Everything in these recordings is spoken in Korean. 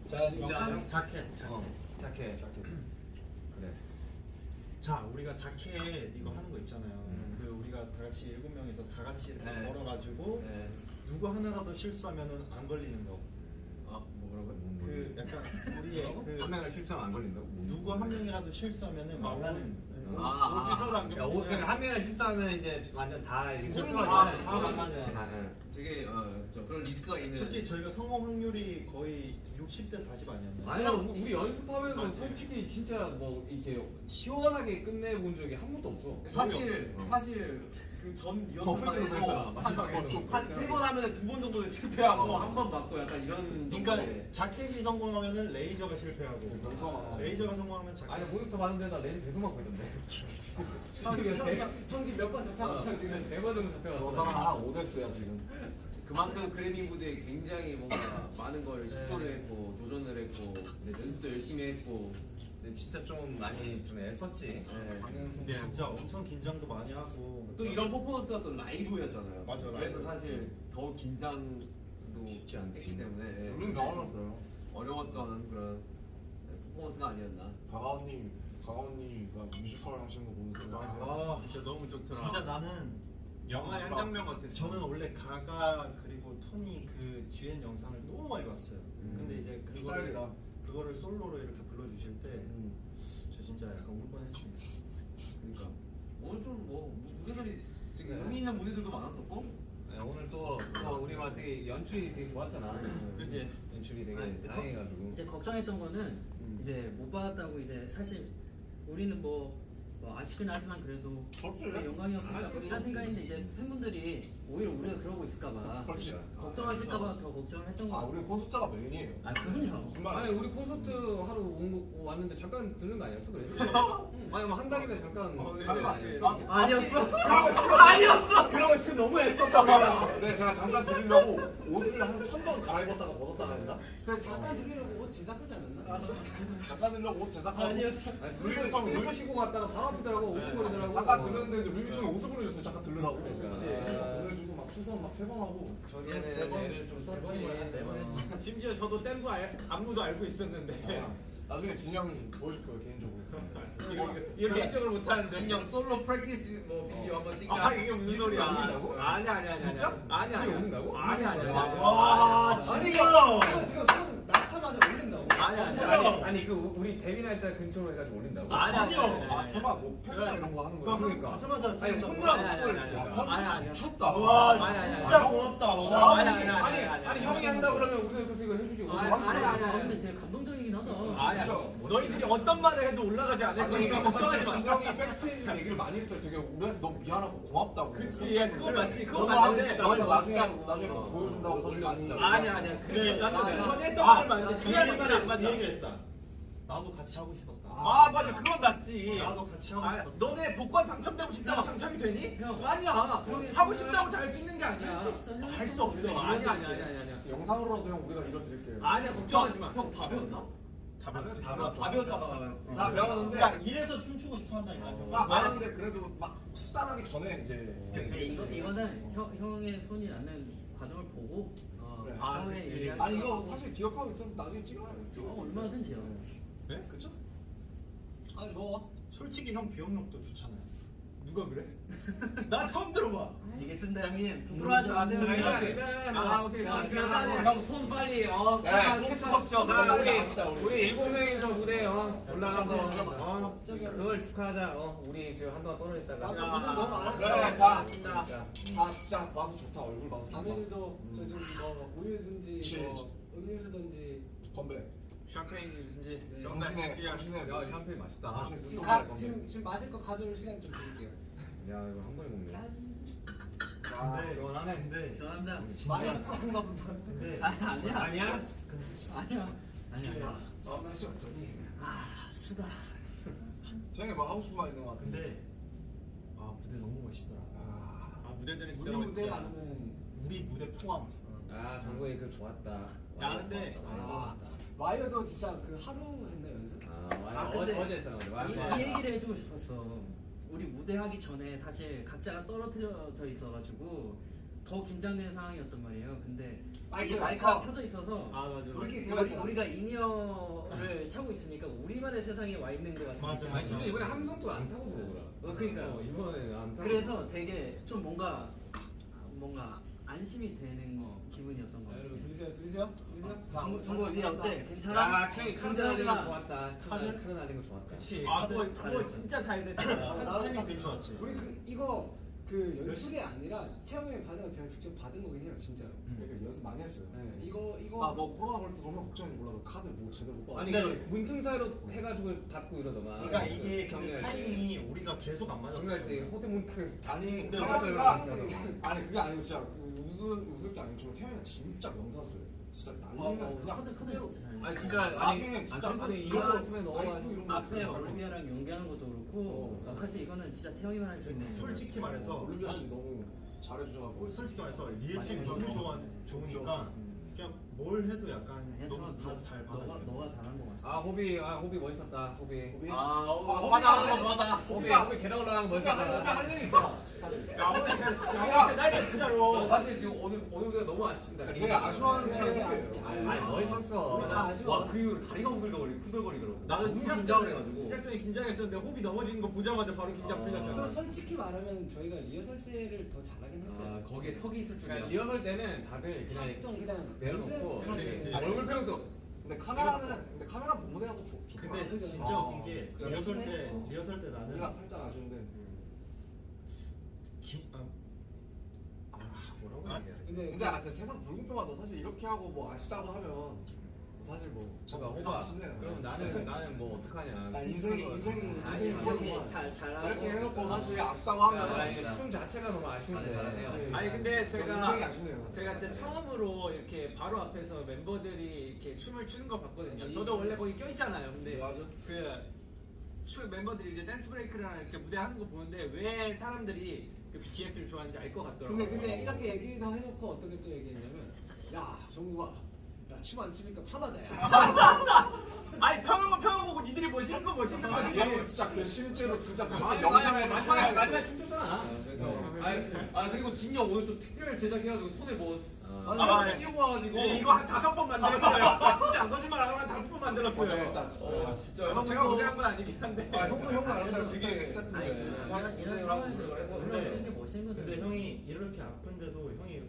자, 진짜 자켓. 자켓. 그래. 자, 우리가 자켓 이거 하는 거 있잖아요. 그 우리가 다 같이 7명이서 다 같이 이렇게 네. 걸어가지고 네. 누구 하나라도 실수하면은 안 걸리는 거. 뭐라고요? 그 약간 우리의 그 한 명을 실수하면 안 걸린다고? 누구 한 명이라도 실수하면은 망하는. 그러니까 한 명을 실수하면 이제 완전 다 이제 다 망하는. 되게 그렇죠. 그런 리스크가 있는. 솔직히 저희가 성공 확률이 거의 60대 40 아니었나요? 아니야, 우리 연습하면서 솔직히 진짜 뭐 이렇게 시원하게 끝내본 적이 한 번도 없어. 사실 그 전 연습만 해도 한 3번 하면 2번 정도는 실패하고 한 번 맞고 약간 이런. 그러니까 자켓이 성공하면은 레이저가 실패하고 레이저가 성공하면 자켓. 아니 모니터 봤는데 나 내일 배송 맞고 있던데. 형이 몇번 잡혀갔어 지금 4번 정도 잡혀갔어. 저 사람 한 5대스야 지금. 그만큼 그래밍 무대에 굉장히 뭔가 많은 걸 시도를 했고 도전을 했고 연습도 열심히 했고. 근데 진짜 좀 많이 좀 애썼지. 근데 진짜 엄청 긴장도 많이 하고 또 이런 퍼포먼스가 또 라이브였잖아요. 맞아, 그래서 라이브. 사실 더 긴장도 쉽지 않지. 했기 때문에 우린 나왔어요. 어려웠던 그런 퍼포먼스가 아니었나. 가가언니가 뮤지컬 하시는 거 보면서 아 진짜 너무 좋더라. 진짜 나는 영화의 한 장면 같았어. 저는 원래 가가 그리고 토니 그 듀엣 영상을 너무 많이 봤어요. 근데 이제 그거를 솔로로 이렇게 불러주실 때 저 진짜 약간 울 뻔했습니다. 그러니까 오늘 좀 무대들이 되게 의미 있는 무대들도 많았었고. 네, 오늘 또 우리가 되게 연출이 되게 좋았잖아. 그치? 연출이 되게 다양해가지고. 이제 걱정했던 거는 이제 못 받았다고 이제 사실 우리는 뭐 아쉽긴 하지만 그래도 영광이었으니까 뭐 이런 생각인데 이제 팬분들이 오히려 우리가 그러고 있을까봐 걱정하실까봐 더 걱정을 했던 거. 우리 콘서트가 메인이에요. 아 그럼요. 아니 우리 콘서트 하러 왔는데 잠깐 들른 거 아니었어? 그래? 아니 뭐 한 달이면 잠깐 하는 거 아니었어? 아니었어. 그런 거 지금 너무 애썼단 말이야. 네, 제가 잠깐 드리려고 옷을 한 1000번 갈아입었다가 벗었다가 했나? 그래 잠깐 드리려고 옷 제작하지 않았나? 잠깐 드리려고 옷 제작하고 아니었어. 술 마시고 갔다가 바로 앞이더라고. 오픈거리더라고. 잠깐 들렸는데 이제 루이비통에 옷을 보내줬어요. 잠깐 들으라고. 그러니까. 보내주고 막 충성 막 3번 하고. 저기에는 애를 좀 썼지. 심지어 저도 뗀거 안무도 알고 있었는데 나중에 진이 형이 보여줄 거예요 개인적으로. 이렇게 개인적으로 못하는데. 진영 솔로 프랙티스 뭐 비디오 한번 찍자. 이게 무슨 소리야? 올린다고? 아니야. 진짜? 아니야. 지금 올린다고? 아니야. 와 진짜. 지금 손 낳자마자 올린다고. 아니 그 우리 데뷔 날짜 근처로 해가지고 올린다고? 아니야. 설마 뭐 팬사 이런 거 하는 거야? 그러니까. 가자마자 아니 찍는다고. 홍보라고 아니야. 미쳤다. 와 아니야. 진짜 고맙다. 와. 아니 형이 한다 그러면 우리도 옆에서 이거 해주지. 아니야. 근데 되게 감동적이긴 하다. 아니야. 너희들이 어떤 말을 해도 올라가지 않을 거니까 걱정하지 마. 진영이 백스테이지 얘기를 많이 했어요. 되게 우리한테 너무 미안하고 고맙다고. 그치, 그거 맞지. 그거 너가 맞는데. 나중에 뭐 보여준다고 사실 많이. 아니야. 그게 나는 전에 했던 아, 말 맞는데 뒤에 하는 말은 안 이 맞다. 얘기를 했다. 나도 같이 하고 싶었다. 맞아. 그건 맞지. 나도 같이 하고 싶었다. 너네 복권 당첨되고 싶다고 당첨이 되니? 형. 아니야. 하고 싶다고 다 할 수 있는 게 아니야. 할 수 없어. 아니야. 영상으로라도 형 우리가 이뤄드릴게요. 아니야. 걱정하지 마. 형 밥이었나? 다 밥이었다가 나 미안한데. 그러니까 이래서 춤추고 싶어 한다니까. 미안한데 그래도 막 식단하기 전에 이제. 이거는 형의 손이 나는 과정을 보고 처음에 얘기하는 아니 이거 사실 기억하고 있어서 나중에 찍어요. 얼마든지요. 네? 그쵸? 아 좋아. 솔직히 형 기억력도 좋잖아요. 누가 그래? 나 처음 들어봐. 이게 쓴다 형님. 부끄러워하지 마세요. 오케이. 형손 빨리 캐치하십시오. 우리 7명이서 무대 올라가서 그걸 축하하자. 우리 지금 한동안 떨어졌다가. 나도 고생 너무 많아. 그래 자 진짜 봐서 좋다 얼굴 봐서 좋다. 다민이도 저 좀 뭐 우유든지 뭐 음료수든지 건배. 샴페인인지 당신의 야 샴페인 맛있다. 당신의 지금, 눈동자의 건배. 지금 마실 거 가져올 시간 좀 드릴게요. 야 이거 한 번에 먹네. 근데 시원하네. 근데 죄송합니다. 많이 썩은가 보다. 근데 아니야. 아니야? 맛이 없더니. 쓰다. 쟤네 뭐 하고 싶은 말 있는 거 같은데. 근데 무대 너무 멋있더라. 무대들은 우리 무대 많으면 우리 무대 포함. 정국이 그 좋았다. 야, 근데 와이어도 진짜 그 하루 했나 연습? 어제 했잖아. 이 얘기를 해주고 싶었어. 우리 무대 하기 전에 사실 각자가 떨어뜨려져 있어가지고 더 긴장되는 상황이었단 말이에요. 근데 마이크, 이게 마이크가 켜져 있어서 아 맞아. 우리가 인이어를 차고 있으니까 우리만의 세상에 와 있는 것 같은 맞아, 느낌. 아니 진짜 이번에 함성도 안 타고 들어오더라. 그러니까요. 이번에는 안 타고. 그래서 되게 좀 뭔가 안심이 되는 기분이었던 것 자, 같아요. 여러분 들으세요? 정보 이 어때? 괜찮아? 야, 태이 카드 날린 거 좋았다. 카드 날린 거 좋았다. 그치. 아 카드 그거 진짜 잘 됐다. 타이밍 되게 좋았지. 우리 이거 연출이 아니라 채영이 받은 거 제가 직접 받은 거긴 해요, 진짜로. 그러니까 연습 많이 했어요. 네, 이거 아, 너 코로나 걸릴 때 얼마나 걱정인지 몰라. 너 카드 뭐 제대로 못 봐. 아니 문틈 사이로 해가지고 닫고 이러더만. 그러니까 이게 근데 경기할 때. 타이밍이 우리가 계속 안 맞았어. 경기할 때 호텔 문 탁에서 아니 근데 카메라가 아니 그게 아니고 진짜 웃을 게 아니고 정말 태양이가 진짜 명사수예요. 진짜 날리면 그냥 카드 그대로. 진짜 잘. 아니 진짜 나중에 진짜 아니 이런 이런 거 틈에 라이브 넣어가지고 이런 거 앞에 되게 올리비아랑 연기하는 것도 그렇고 사실 이거는 진짜 태영이만 할 수 있는. 솔직히 말해서 올림피아 씨 너무 잘해주셔가지고 솔직히 말해서 리액션이 너무 좋으니까 그냥 뭘 해도 약간 아니야, 너무 저는 다잘 받아줘. 너가 잘한 것 같아. 호비 멋있었다. 호비 맞아 맞아. 호비 계단 올라가는 거 멋있었다. 할 일이 있잖아 사실. 야 오늘 날 진짜로. 사실 지금 오늘 무대가 너무 아쉽습니다. 제가 아쉬워하는 사람이에요. 아니 멋있었어. 와그 이후로 다리가 후들거리더라고. 나도 너무 시작 긴장을 해가지고. 시작 전에 긴장했었는데 호비 넘어지는 거 보자마자 바로 긴장 풀렸잖아. 솔직히 말하면 저희가 리허설 때를 더 잘하긴 했어요. 거기에 턱이 있을 줄이야. 그러니까 리허설 때는 다들 그냥 좀 그냥 내려놓고 연습- 얼굴 표정도 근데 카메라 본무대가 더 좋다. 근데 진짜 웃긴 게 리허설 때 우리가 나는 살짝 아쉬운데. 뭐라고 얘기해야 돼? 근데 근데 진짜 세상 불공평하다. 사실 이렇게 하고 뭐 아쉽다고 하면 사실 뭐 제가 좀 호바 아쉽네요. 그럼 나는 뭐 어떡하냐. 나 인생이 아니 이렇게 이렇게 잘하고 이렇게 해놓고 사실 아쉽다고 그러니까 하면 아니, 춤 자체가 너무 아쉬운데. 잘하네요. 아니 근데 인생이 제가 아쉽네요. 진짜 처음으로 이렇게 바로 앞에서 member들이 이렇게 춤을 추는 거 봤거든요. 저도 원래 거기 껴 있잖아요. 근데 멤버들이 이제 댄스 브레이크랑 이렇게 무대 하는 거 보는데 왜 사람들이 그 BTS를 좋아하는지 알 것 같더라고요. 근데 이렇게 얘기도 해놓고 어떻게 또 얘기했냐면, 야 정국아, 야 춤 안 추니까 편하다. 야. 아니 편한 거고 니들이 멋있는 거 멋있는 거지. 얘는 진짜 그 실제로 진짜 아니, 영상에 마지막에 춤췄잖아. 그래서 그리고 진영 오늘 또 특별 제작해가지고 손에 뭐 아, 치려고 와가지고 이거 한 5번 만들었어요. 아, 진짜 안 거짓말 안 하고 한 5번 만들었어요. 고생했다 진짜. 진짜 제가 고생한 건 아니긴 한데. 형도 알았어요. 되게 아니 스태프인데. 이런 상황을 쓰는 게 멋있는 거죠. 근데 형이 이렇게 아픈데도 형이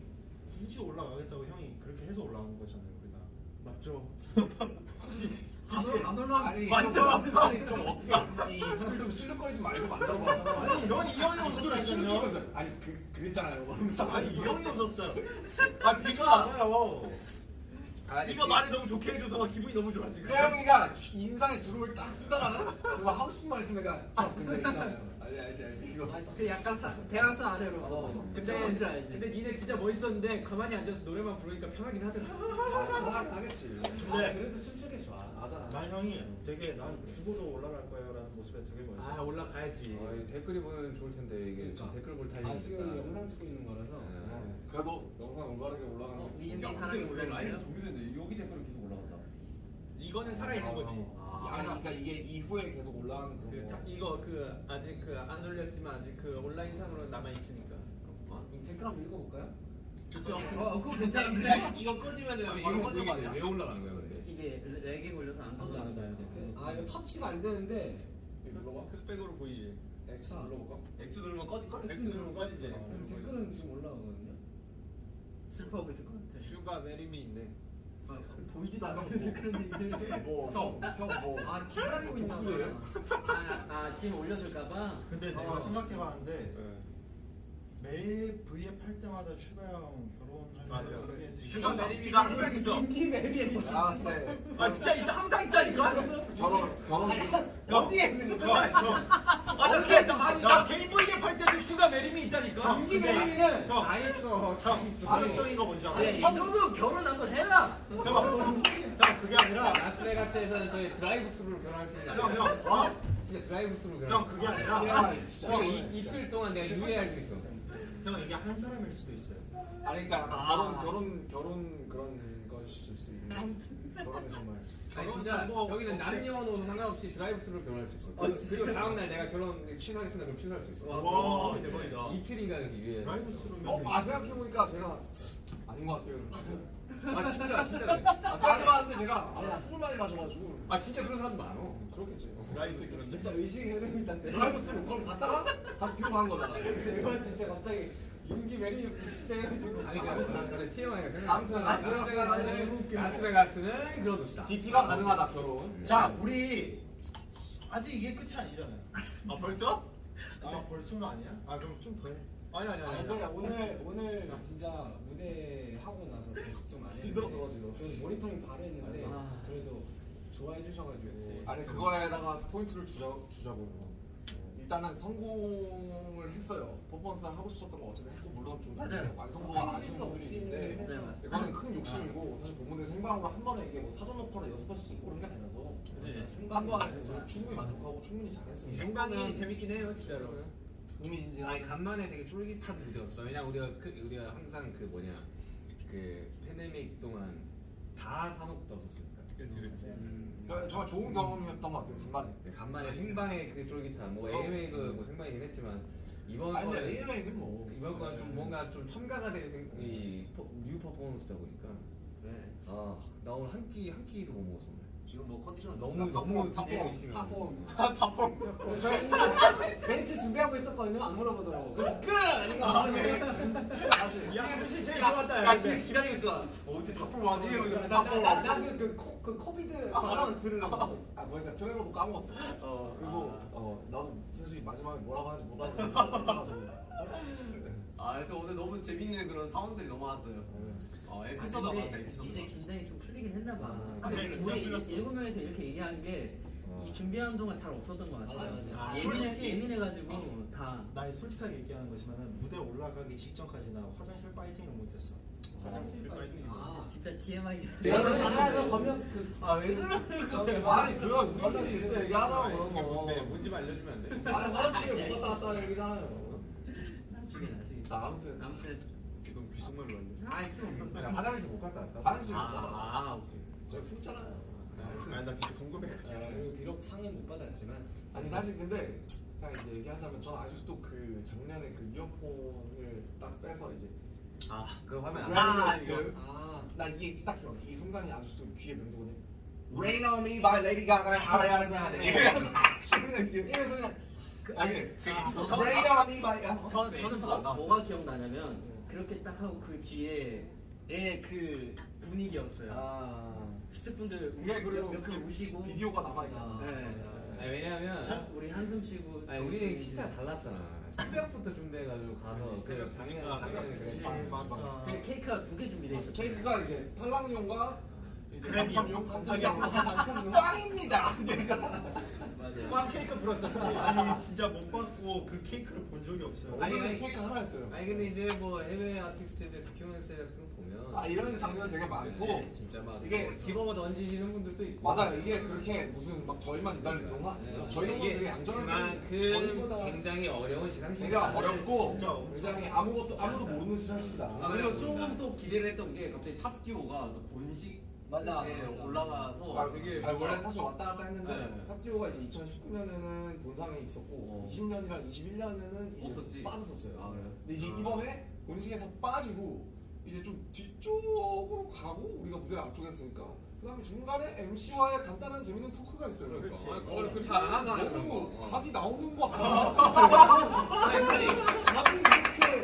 굳이 올라가겠다고 형이 그렇게 해서 올라간 거잖아요 우리가. 맞죠. 안 올라가. 아니 좀 어떻게 이 입술 좀 실룩거리지 말고 만들어봐서. 아니 넌 이 형이 입술을 실룩시면서 아니 그랬잖아요. 그러면서 아니 이 형이 웃었어요. 아 비가 않아요. 네가 말을 너무 좋게 해줘서 기분이 너무 좋아 지금. 태영이가 인상에 주름을 딱 쓰잖아. 그거 하고 싶은 말 있으면 내가 근데 있잖아요. 알지 이거. 그 약간 대학생 아래로. 근데 뭔지 알지? 근데 니네 진짜 멋있었는데 가만히 앉아서 노래만 부르니까 편하긴 하더라. 하겠지. 근데 그래도 춤추기 좋아. 맞아. 난 형이 되게 난 죽어도 올라갈 거야라는 모습에 되게 아 멋있어. 올라가야지. 댓글이 보면 좋을 텐데 이게 지금 댓글 볼 아 타이밍이 지금 영상 찍고 있는 거라서. 그래도 영상 올바르게 올라가는 거. 미인이 야, 사랑이 근데 왜 라이브 올라가요? 준비됐는데 여기 댓글이 계속 올라간다. 이거는 살아있는 거지. 아니 그러니까 이게 이후에 계속 올라가는 그, 그런 거. 이거 그 아직 그 안 올렸지만 아직 그 온라인 상으로 남아 있으니까. 댓글 한번 읽어볼까요? 좋죠. 그거 괜찮은데? 이거 꺼지면은 이거 바로 꺼지는 거 아니야? 왜 올라가는 거야 근데? 이게 렉이 걸려서 안 떠져나가요. 아 이거 터치가 안 되는데. 이거 눌러봐. 흑백으로 보이지. X 눌러볼까? X 누르면 꺼질걸? X 누르면 꺼지지. 그래서 댓글은 지금 올라오거든요. 슬퍼하고 있을 것 같아. 슈가 메리미 있네. 보이지도 않는데 그런 얘기를. 형뭐 아 기다리고 있나 독수리예요? 아 지금 올려줄까봐. 근데 내가 생각해봤는데 매일 V앱 할 때마다 슈가 형 결혼할 맞아요. 그게 되게 슈가 메리미가 항상 있어. 인기 메리에 알았을 때 아 진짜 있다 항상 있다니까. 결혼 어디에 있는 거야? 나 개인 보이게 팔 때도 슈가 메리미 있다니까. 인기 메리는 다 있어. 파격적인 거 뭔지 알아? 이 정도 결혼 한번 해라. 형 그게 아니라 라스베가스에서는 저희 드라이브 스루로 결혼할 수 있는. 형 진짜 드라이브 스루로 결혼. 형 그게 아니라 진짜 이틀 동안 내가 유예할 수 있어. 형 이게 한 사람일 수도 있어요. 아니 그러니까 결혼 그런 것일 수도 있는 결혼이 정말 아니 진짜 여기는 남녀노소 상관없이 드라이브스루로 결혼할 수 있어. 그리고 다음날 내가 결혼 취소하겠습니다. 그럼 취소할 수 있어. 와, 대박이다. 이틀인가 이렇게 유예. 드라이브스루면 생각해보니까 제가 아닌 것 같아요. 아 진짜 그래. 생각해봤는데 제가 술을 많이 마셔가지고. 아 진짜 그런 사람도 많어. 그렇겠지. 드라이브도 그런데. 진짜 의식의 흐름이 있다는데. 드라이브스루 그걸 갔다가 다시 뒤로 가는 거잖아. 이건 진짜 갑자기 윤기 메리부터 진짜 해가지고. 아니 그래 TMI가 생각. 아무튼 라스베가스는 그런 도시다. DT가 가능하다 결혼. 자, 우리 아직 이게 끝이 아니잖아요. 아 벌써? 아, 벌써는 아니야? 아, 그럼 좀 더 해. 아니. 근데 오늘 진짜 무대 하고 나서 계속 좀 많이 힘들어서 지금. 좀 모니터링 바로 했는데 아. 그래도 좋아해 주셔가지고. 아니 그거에다가 포인트를 주자고요. 일단은 성공을 했어요. 퍼포먼스를 하고 싶었던 거 어쨌든 했고 물론 좀 맞아요. 완성도가 아쉬운 부분이 있는데 맞아요. 이거는 큰 욕심이고 사실 본무대 생방으로 한 번에 이게 뭐 사전 녹화를 6번씩 찍고 그런 게 아니라서 한 번에 충분히 만족하고 충분히 잘했습니다. 생방이 재밌긴 해요 진짜로. 흥미진진한. 아니 간만에 되게 쫄깃한 무대였어. 왜냐 우리가 항상 그 뭐냐 그 팬데믹 동안 다 사놓고 떴었으니까. 그렇지. 그러니까 정말 좋은 경험이었던 것 같아요. 간만에. 간만에 생방의 그 쫄깃함. 뭐 AMA도 뭐 생방이긴 했지만 이번 아니 근데 거는 AMA는 뭐 이번 거는 좀 뭔가 좀 첨가가 된 뉴 퍼포먼스다 보니까 나 오늘 한 끼도 못 먹었어. 오늘. 지금 뭐 컨디션 너무 팝폼. 저희 멘트 준비하고 있었거든요. 안 물어보더라고. 그래서 끝! 아닌가? 야 사실 제일 좋았다. 기다리고 있어. 어디 다풀 와지? 그 코비드 발언 들으려고 하고 있어. 아 뭐니까 트레이너도 까먹었어. 그리고 나도 솔직히 마지막에 뭐라고 하는지 못 알아듣고. 또 오늘 너무 재밌는 그런 사원들이 너무 많았어요. 에피소드 많았다. 근데 에피소드. 이제 긴장이 좀 풀리긴 했나 봐. 그래, 근데 우리 풀렸어. 7명에서 이렇게 얘기한 게 이 준비하는 동안 잘 없었던 것 같아요. 맞아. 솔직히- 예민해가지고 다. 나 솔직하게 얘기하는 거지만은 무대 올라가기 직전까지 나 화장실 파이팅을 못했어. 화장실 파이팅. 진짜 TMI. 내가 잘해서 거면 왜 그러는 아니 그거 우리끼리 있을 때 얘기하자고 그런 이게 거. 뭔지 알려주면 안 돼? 아니 화장실을 못 갔다 왔다 얘기잖아요. 나중에. 자 아무튼 이건 비속말로 알려. 아니 좀 화장실 못 갔다 왔다. 화장실 못 갔다. 오케이. 제가 숨잖아요. 아니 나 진짜 궁금해. 그리고 비록 상은 못 받았지만 아니 사실 근데 딱 이제 얘기하자면 저는 아직도 그 작년에 그 이어폰을 딱 빼서 이제 그거 화면 그래미어스 아 나 이게 딱 기억. 이 순간이 아직도 귀에 맴도거든. Rain on me by Lady Gaga. 아니 Rain on me by. 저는 뭐가 기억나냐면 그렇게 딱 하고 그 뒤에 그 분위기였어요. 스태프분들 몇분 우시고 비디오가 남아 있잖아. 아니 왜냐면 우리 한숨 쉬고. 우리는 진짜 달랐잖아. 새벽부터 준비해가지고 가서 그 작년에 그랬지. 맞아. 그 케이크가 2개 준비돼 있었어요. 케이크가 이제 탈락용과 이제 그래미용. 당첨용, 꽝입니다. 꽝 케이크 불었었지. 아니 진짜 못 받고 그 케이크를 본 적이 없어요. 오늘은 케이크 하나였어요. 아니 근데 이제 뭐 해외 아티스트들 다큐멘터리 같은 거 보면 이런 장면 되게 많고 진짜 막 이게 집어먹어 던지시는 분들도 있고 맞아요. 이게 그렇게 무슨 막 저희만 기다리는 건 아니에요. 저희는 이게 되게 얌전한 그만큼 굉장히 어려운 시상식이야. 되게 어렵고 진짜 굉장히 아무도 모르는 시상식이다. 그리고 조금 또 기대를 했던 게 갑자기 탑듀오가 또 본식에 올라가서 되게 원래 사실 왔다 갔다 했는데 네. 탑듀오가 이제 2019년에는 본상에 있었고 20년이랑 21년에는 없었지. 빠졌었어요. 그래요? 근데 이제 이번에 본식에서 빠지고 이제 좀 뒤쪽으로 가고 우리가 무대를 앞쪽에 했으니까 그 다음에 중간에 MC와의 간단한 재밌는 토크가 있어요. 그러니까. 그걸 그 잘 안 하잖아. 너무 각이 나오는 거 아니 각이 이렇게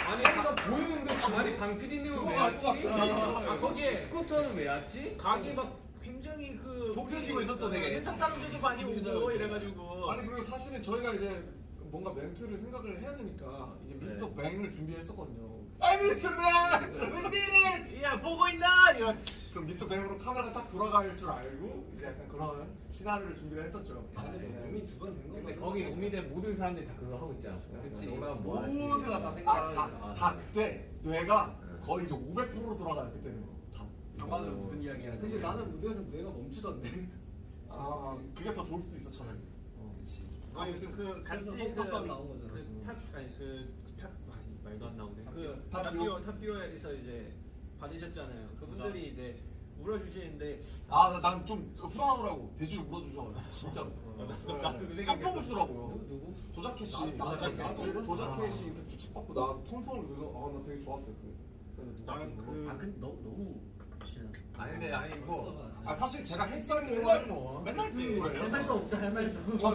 아니 다 보이는데 아니 강 PD님은 왜 들어갈 것 왔지? 같은데. 거기에 스쿠터는 왜 왔지? 각이 막 굉장히 그 좁혀지고 있었어, 되게. 사람들도 많이 오고 이래가지고. 아니 그리고 사실은 저희가 이제 뭔가 멘트를 생각을 해야 되니까 이제 미스터 뱅을 준비했었거든요. 아 미스터 뱅! 야 보고 있나? 이런. 그럼 미스터 뱅으로 카메라가 딱 돌아갈 줄 알고 이제 약간 그런 시나리오를 준비를 했었죠. 이미 2번 된 거. 근데 거기 오미된 모든 사람들이 다 그거 하고 있지 않았어? 그치. 너가 뭐 하지? 모두가 다 생각하는 다 그때 뇌가 거의 이제 500%로 돌아가요 그때는. 다. 장관으로 무슨 이야기 하지? 근데 나는 무대에서 내가 멈추던데. 그게 더 좋을 수도 있어 차라리. 아니 그 같이 포커스업 나온 거잖아. 그탑 말도 안 나오네. 탑듀오? 탑듀오에서 이제 받으셨잖아요. 그분들이 이제 울어주시는데 난 좀 후련하더라고. 돼지를 물어주셔. 진짜로. 나도 그 생각. 깜짝 놀라더라고요. 누구? 조자켓 씨. 나도. 조자켓 씨 이렇게 기축받고 나와서 펑펑 울면서 나 되게 좋았어요. 그래서 나는 근데 너무 진짜 아니 근데 아니고 사실 제가 햇살 때 맨날 뭐 맨날 듣는 노래예요. 할 말도 없죠 할 말도.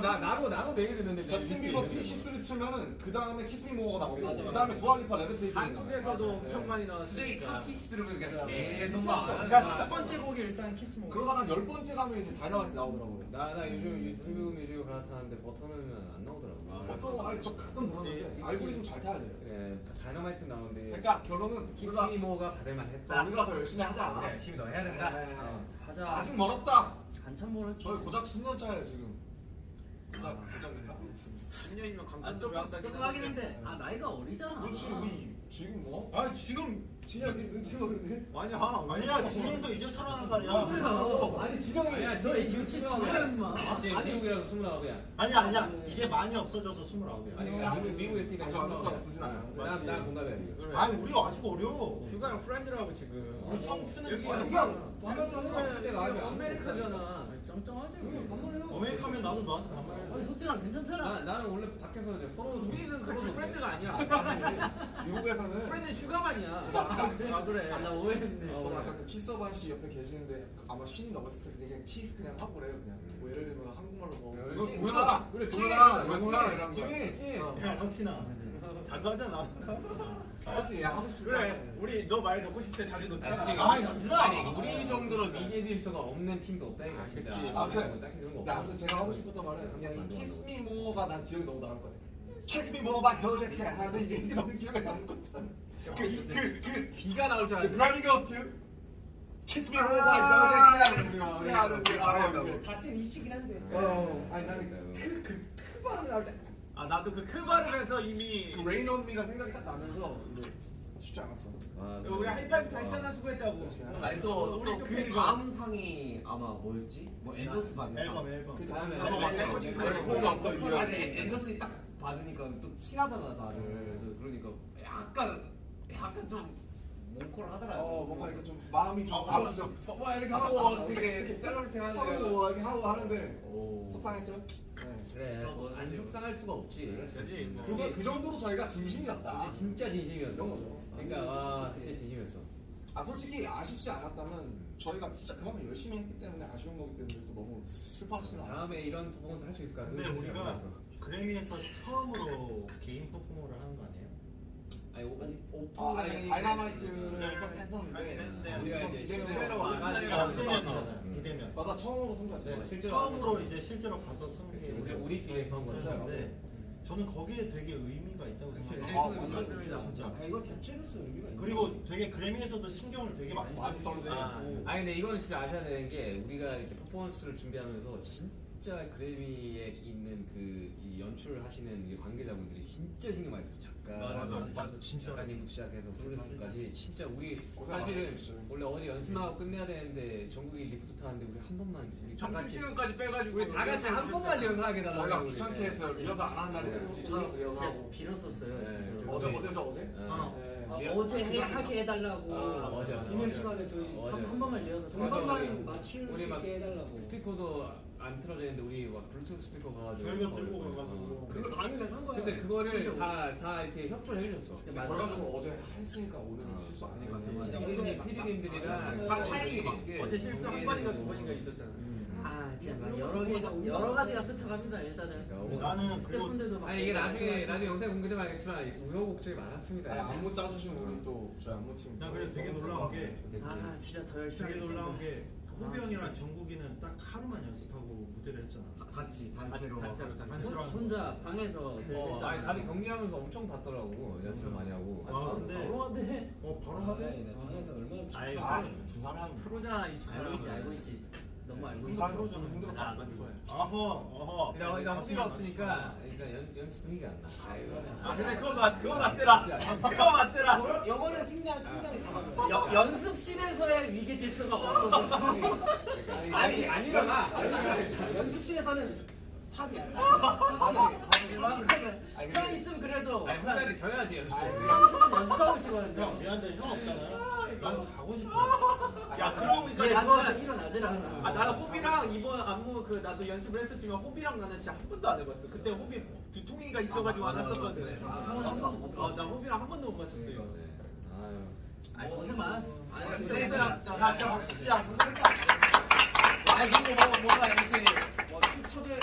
나도 매일 듣는데 저스틴 비버 피시스를 틀면은 그 다음에 키스미 모어가 나오고 맞아. 그 다음에 두알리파 레비테이팅. 한국에서도 엄청 많이 수정이 나왔으니까. 카피스를 그냥 계속 그러니까 첫 번째 곡이 일단 키스 모. 그러다가 10번째 가면 이제 다이너마이트 나오더라고요. 나 요즘 유튜브 뮤직을 갈아타는데 버터는 안 나오더라고. 어떤 저 가끔 들었는데 알고리즘 잘 타야 돼요. 그래 다이너마이트 나오는데 그러니까 결론은 우리가 키스미모가 받을만 했다. 우리가 더 열심히 하자. 그래 열심히 더 해야 된다. 하자. 아직 멀었다. 한참 멀었지. 저희 고작 10년 차예요 지금. 고작 10년이면 감탄 조금 하긴 한데 나이가 어리잖아. 그렇지 우리 지금 뭐? 아 지금 진영 지금 눈치 보는데? 아니야. 아니야 진영도 이제 31살이야. 아니 진영이 아니야 너 지금 27이야. 이제 미국이라서 29이야. 아니야 이제 많이 없어져서 29이야. 아니 그러니까 미국에 있으니까 아직 안 없어지진 않아. 난 공감해야 돼. 그래. 아니 우리 아직 어려. 휴가랑 프렌드라고 지금. 우리 청춘은 여기 지금 내가 아직 아메리카잖아. 쩡쩡하지. 형님 반말해요. 어메리카면 나도 너한테 반말해. 아니 속지랑 괜찮잖아. 나는 원래 밖에서 이제 서로 우리는 같이 프렌드가 아니야. 미국에서는 프렌드는 슈가만이야. 아 그래. 나 오해했네. 저는 아까 그 키서반 씨 옆에 계시는데 아마 신이 넘었을 때 그냥 키스 그냥 하고 그래요 그냥. 뭐 예를 들면 한국말로 뭐 동현아 그래 동현아 영훈아 이러면서. 찌. 야 석신아. 단서하잖아. 그렇지 하고 싶다. 그래. 우리 너 말 넣고 싶을 때 자주 넣잖아. 아이 남자. 아니 우리 정도로 미디어 질서가 없는 팀도 없다니까 진짜. 그치. 아무튼 딱히 그런 거 근데 없어. 아무튼 제가 하고 싶었던 말은 그냥 이 키스미 모어가 난 기억에 너무 남을 것 같아. 키스미 모어가 더 좋게 하는데 이제 이게 너무 기억에 남을 것 같아. 그 비가 나올 줄 알았는데. 드라이빙 거스트 키스미 모어가 더 좋게 하는데 같은 이시긴 한데. 아니 나는 그 발음이 나올 때 아 나도 그 크 발음에서 이미 레인 온 미가 생각이 딱 나면서 이제 쉽지 않았어. 우리 하이파이브 다 했잖아 수고했다고. 아니 또그 다음 상이 아마 뭐였지? 뭐 앤더스 받은 상. 앨범. 그 다음에 아니 앤더스이 딱 받으니까 또 친하잖아 다들. 그러니까 약간 좀 몽콜하더라고. 뭔가 이렇게 좀 마음이 좀 아프죠. 와 이렇게 하고 되게 셀러리팅 하는 하고 이렇게 하고 하는데 오. 속상했죠. 네. 그래 안 속상할 수가 없지. 그지. 그 정도로 저희가 진심이었다. 이제 진짜 진심이었어. 이런 거죠. 그러니까 와 진짜 진심이었어. 솔직히 아쉽지 않았다면 저희가 진짜 그만큼 열심히 했기 때문에 아쉬운 거기 때문에 또 너무 슬퍼하시진 않아요. 다음에 이런 퍼포먼스 할 수 있을까? 근데 우리가 그래미에서 처음으로 개인 퍼포머를 하는 거 아니에요? 아니 아니 다이너마이트를 했었는데 우리가 이제 비대면. 실제로 와가지고 비대면이잖아요. 비대면. 맞아 처음으로 선수했어요. 네, 실제로 처음으로 이제 실제로 가서 승리. 우리 뒤에 선 거죠. 했는데 저는 거기에 되게 의미가 있다고 생각해요. 맞습니다. 진짜. 이거 자체로서 의미가 있네. 그리고 되게 그래미에서도 신경을 되게 많이 써주시고. 아니 근데 이건 진짜 아셔야 되는 게 우리가 이렇게 퍼포먼스를 준비하면서 진짜 그래미에 있는 이 연출을 하시는 이 관계자분들이 진짜 신경 많이 써요. 맞아 진짜. 작가님부터 시작해서 프로듀서까지 진짜 우리 고생 사실은 많으셨어요. 원래 어디 연습하고 끝내야 되는데 전국이 리프트 타는데 우리 한 번만 우리 다 점심 같이 시간까지 빼가지고 우리 다 같이 한 번만 리허설하게 저희가 달라고 귀찮게 했어요. 리허설 안 하는 날인데 굳이 찾아서 리허설하고. 빌었었어요. 네. 진짜로. 어제? 네. 어제 하게 해달라고. 맞아. 비밀 시간에 저희 한 번만 리허설. 동선만 맞출 수 우리 막 있게 해달라고. 스피커도 안 틀어져 있는데 우리 막 블루투스 스피커 가가지고 절벽 들고 가가지고. 그거 당일에 산 거야. 근데 그거를 다 이렇게 협조를 해줬어. 결과적으로 어제 했으니까 오늘은 실수 아니니까. PD님들이랑 다 타이밍이 맞게. 어제 실수 한 번인가 두 번인가 있었잖아. 진짜 여러 가지가 스쳐갑니다. 일단은. 나는 그리고 스태프분들도 막 아니 이게 나중에 영상에 공개되면 알겠지만 우여곡절이 많았습니다. 안무 짜주신 우리 또 저희 안무팀. 나 그래 되게 놀라운 게 진짜 더 열심히 되게 하겠습니다. 놀라운 게 호비 형이랑 정국이는 딱 하루만 연습하고 무대를 했잖아. 같이 단체로. 단체로 하는 거. 혼자 방에서 아니 다들 격리하면서 엄청 봤더라고 연습 많이 하고. 근데 바로 하는데 바로 하대. 방에서 얼마나 아이, 두 사람. 프로자 이 두 알고 있지 사람은. 알고 있지. 너무 알고 두 있지. 사람 힘들어. 아, 나 좋아요. 아허. 어허. 일단 허비가 없으니까 일단 연습 분위기 안 나. 아 근데 그거 맞더라. 그거 맞더라. 요거는 팀장이 잡아줘요. 연습실에서의 위계 질서가 없어서. 아니 아니잖아. 연습실에서는 탑이야. 형 있으면 그래도 아니 후배한테 겨야지 연습. 연습하고 싶거든요. 형 미안한데 형 없잖아요. 난 자고 싶어. 야 그러고 보니까 왜 누워서 나는 일어나질 않아. 나는 호비랑 이번 안무 그 나도 연습을 했었지만 호비랑 나는 진짜 한 번도 안 해봤어. 그때 호비 두통이가 있어가지고 안 했었거든. 형은 한 번도 못 나 호비랑 한 번도 못 맞췄어요. 네. 아유. 아니 고생 많았어. 아니 진짜 힘들어 진짜. 야, 진짜 박수. 야, 아니 그리고 뭔가 이렇게 뭐 투처제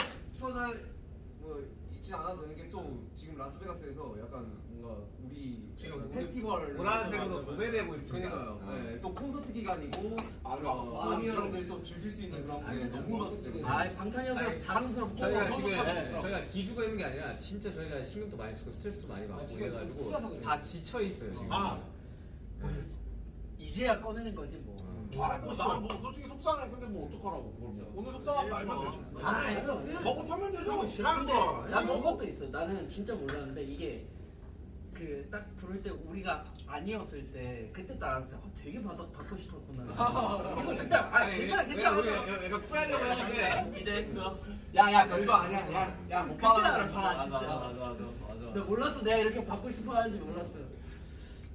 뭐 있진 않아도 되는 게 또 지금 라스베가스에서 약간 뭔가 우리 지금 페스티벌 보라색으로 도배되고 있습니다. 그러니까요. 아. 네, 또 콘서트 기간이고 아, 많이 여러분들이 또 즐길 수 있는 그런 게 너무 많기 때문에. 아 방탄이어서 자랑스럽고 저희가 지금 네. 저희가 기죽어 있는 게 아니라 진짜 저희가 신경도 많이 쓰고 스트레스도 많이 받고 지금 그래가지고 풀려서 그래요. 다 지쳐 있어요 지금. 아. 이제야 꺼내는 거지 뭐. 나뭐 솔직히 속상해. 근데 뭐 어떡하라고 그걸 뭐. 오늘 속상하면 알면 되지. 아, 먹고 털면 되죠. 근데 나 먹은 것도 있어. 나는 진짜 몰랐는데 이게 그 딱 부를 때 우리가 아니었을 때 그때 딱 알았어. 되게 받고 싶었구나. 이거 일단 괜찮아. 약간 쿨하려고 했는데 기대했어. 야야 별거 아니야. 야못 받아도 괜찮아. 맞아. 나 몰랐어. 내가 이렇게 받고 싶어 하는지 몰랐어.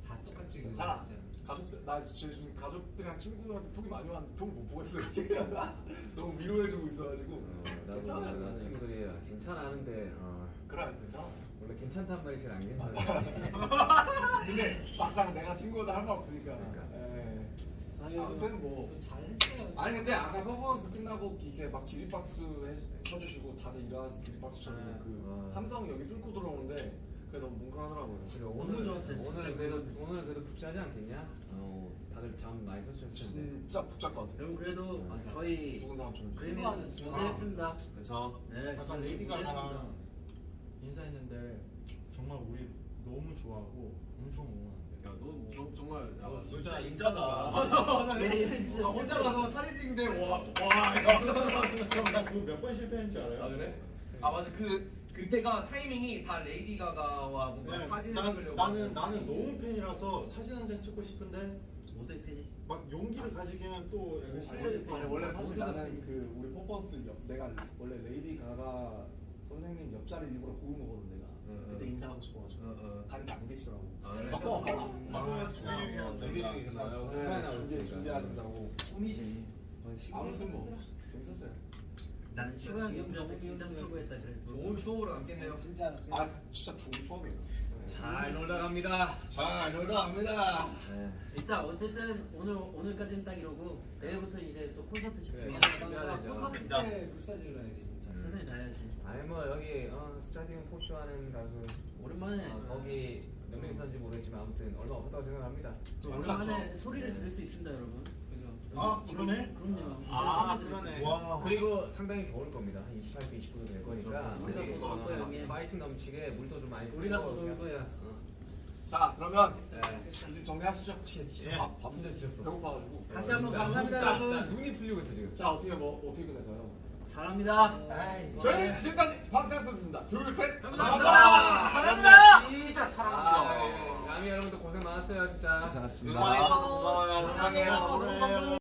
다 똑같지. 그거 알아. 진짜. 가족들 나 지금 가족들이랑 친구들한테 톡이 많이 왔는데 톡을 못 보겠어요 지금. 너무 위로해주고 있어가지고. 나도 괜찮아. 나 친구들이 괜찮아 하는데 그래 괜찮아. 원래 괜찮단 말이 제일 안 괜찮아. 근데 막상 내가 친구들 할 말 없으니까. 그러니까. 예. 아니, 아무튼 뭐. 좀 잘했어요. 아니 근데 아까 퍼포먼스 끝나고 이렇게 막 기립박수 쳐주시고 다들 일어나서 기립박수 쳐주고 네. 그 함성 여기 뚫고 들어오는데 그게 너무 뭉클하더라고요. 그리고 너무 좋았어요, 오늘 그래도 북자지 않겠냐? 다들 잠 많이 설쳤을 텐데. 진짜 복잡 것 같아요. 여러분 그래도 저희 죽은 사람처럼. 그림에서 무대했습니다. 그렇죠. 네, 아까 진짜 레이디 무대했습니다. 가가랑 인사했는데 정말 우리 너무 좋아하고 엄청 응원한대. 야너 정말 야, 진짜 인자다. 얘는 진짜 혼자 가서 사진 찍는데 와 나 그거 몇 번 실패했는지 알아요? 아 그래? 아 맞아 그때가 타이밍이 다 레이디 가가와 뭔가 네, 사진을 찍으려고 나는 너무 팬이라서 사진 한 장 찍고 싶은데 모델 팬이지. 막 용기를 가지기는 또 약간 실패. 아니 원래 사실 나는 그 우리 퍼포먼스 내가 원래 레이디 가가 선생님 옆자리 일부러 고른 거거든 내가. 그때 인사하고 싶어가지고. 다른 안 계시더라고. 아 그래? 준비하신다고. 꿈이지. 아무튼 뭐 재밌었어요. 나는 슈가형 옆에서 긴장 풀고 했다 그랬고. 좋은 추억으로 남겠네요. 진짜. 아 진짜 좋은 추억이에요. 잘 놀다 갑니다. 잘 놀다 갑니다. 일단 어쨌든 오늘까지는 딱 이러고 내일부터 이제 또 콘서트 집중해야 그래. 돼. 콘서트 때 불사질러 해야지 진짜. 최선을 다해야지. 아니 뭐 여기 스타디움 포쇼 하는 가수 오랜만에 거기 몇 명 있었는지 모르겠지만 아무튼 얼마 없었다고 생각합니다. 오랜만에 소리를 들을 수 있습니다, 여러분. 그죠? 아, 그러네? 그럼요. 아, 이제 그러네. 와. 그리고 상당히 더울 겁니다. 28도, 29도 될 거니까 우리가 더 더울 거야, 형님. 파이팅 넘치게 물도 좀 많이 우리가 뿌리고 더 더울 그냥, 거야. 자 그러면 좀 정리하시죠. 밥 진짜 지쳤어. 배고파가지고. 다시 한번 감사합니다, 나 여러분. 눈이 풀리고 있어 지금. 자 어떻게 끝낼까요? 사랑합니다. 저희는 지금까지 방탄소년단입니다. 둘 셋. 감사합니다. 감사합니다. 진짜 아, 사랑합니다. 남이 여러분들 고생 많았어요 진짜. 고마워요. 사랑해요.